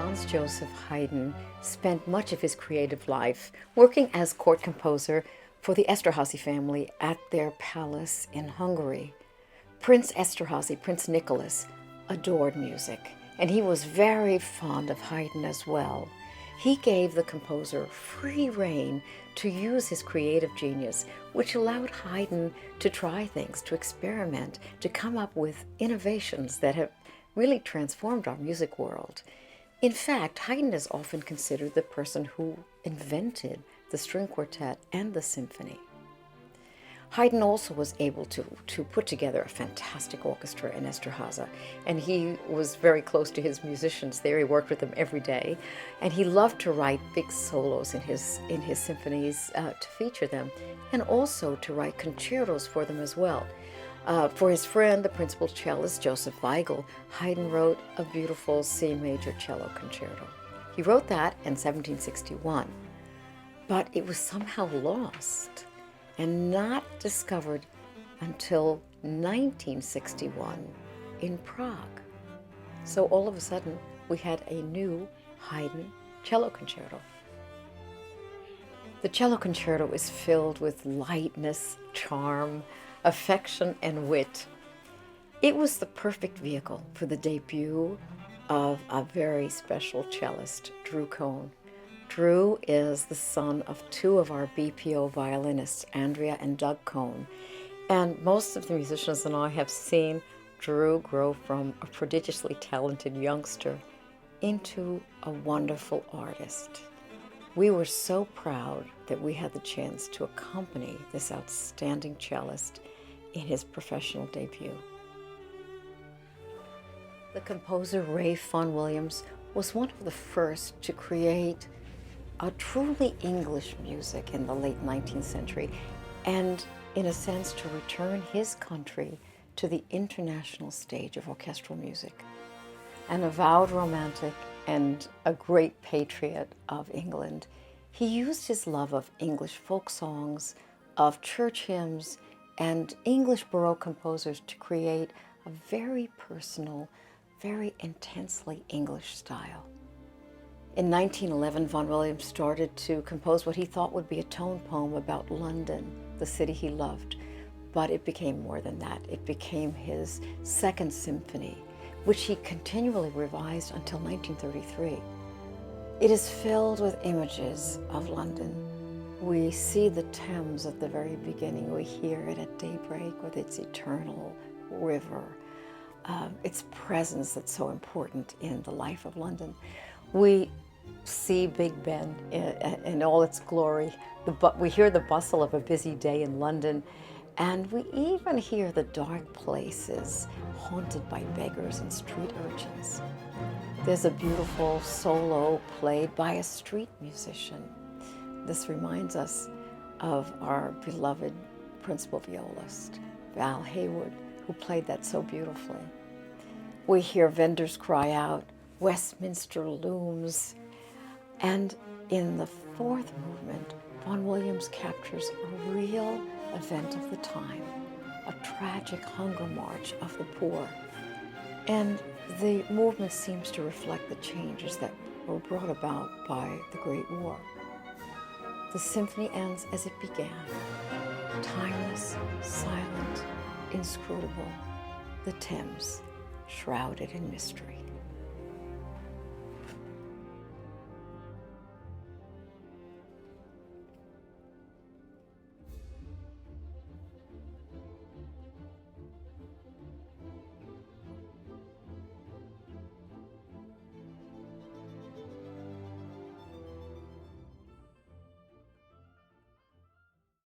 Franz Joseph Haydn spent much of his creative life working as court composer for the Esterházy family at their palace in Hungary. Prince Esterházy, Prince Nicholas, adored music, and he was very fond of Haydn as well. He gave the composer free rein to use his creative genius, which allowed Haydn to try things, to experiment, to come up with innovations that have really transformed our music world. In fact, Haydn is often considered the person who invented the string quartet and the symphony. Haydn also was able to put together a fantastic orchestra in Esterházy, and he was very close to his musicians there. He worked with them every day, and he loved to write big solos in his symphonies to feature them, and also to write concertos for them as well. For his friend, the principal cellist Joseph Weigl, Haydn wrote a beautiful C major cello concerto. He wrote that in 1761, but it was somehow lost and not discovered until 1961 in Prague. So all of a sudden, we had a new Haydn cello concerto. The cello concerto is filled with lightness, charm, affection, and wit. It was the perfect vehicle for the debut of a very special cellist, Drew Cohn. Drew is the son of two of our BPO violinists, Andrea and Doug Cohn, and most of the musicians and I have seen Drew grow from a prodigiously talented youngster into a wonderful artist. We were so proud that we had the chance to accompany this outstanding cellist in his professional debut. The composer Vaughan-Williams was one of the first to create a truly English music in the late 19th century, and in a sense to return his country to the international stage of orchestral music. An avowed romantic and a great patriot of England, he used his love of English folk songs, of church hymns, and English Baroque composers to create a very personal, very intensely English style. In 1911, Vaughan-Williams started to compose what he thought would be a tone poem about London, the city he loved. But it became more than that. It became his second symphony, which he continually revised until 1933. It is filled with images of London. We see the Thames at the very beginning. We hear it at daybreak with its eternal river, its presence that's so important in the life of London. We see Big Ben in all its glory. We hear the bustle of a busy day in London, and we even hear the dark places haunted by beggars and street urchins. There's a beautiful solo played by a street musician. This reminds us of our beloved principal violist, Val Haywood, who played that so beautifully. We hear vendors cry out, "Westminster looms." And in the fourth movement, Vaughan-Williams captures a real event of the time, a tragic hunger march of the poor. And the movement seems to reflect the changes that were brought about by the Great War. The symphony ends as it began, timeless, silent, inscrutable, the Thames shrouded in mystery.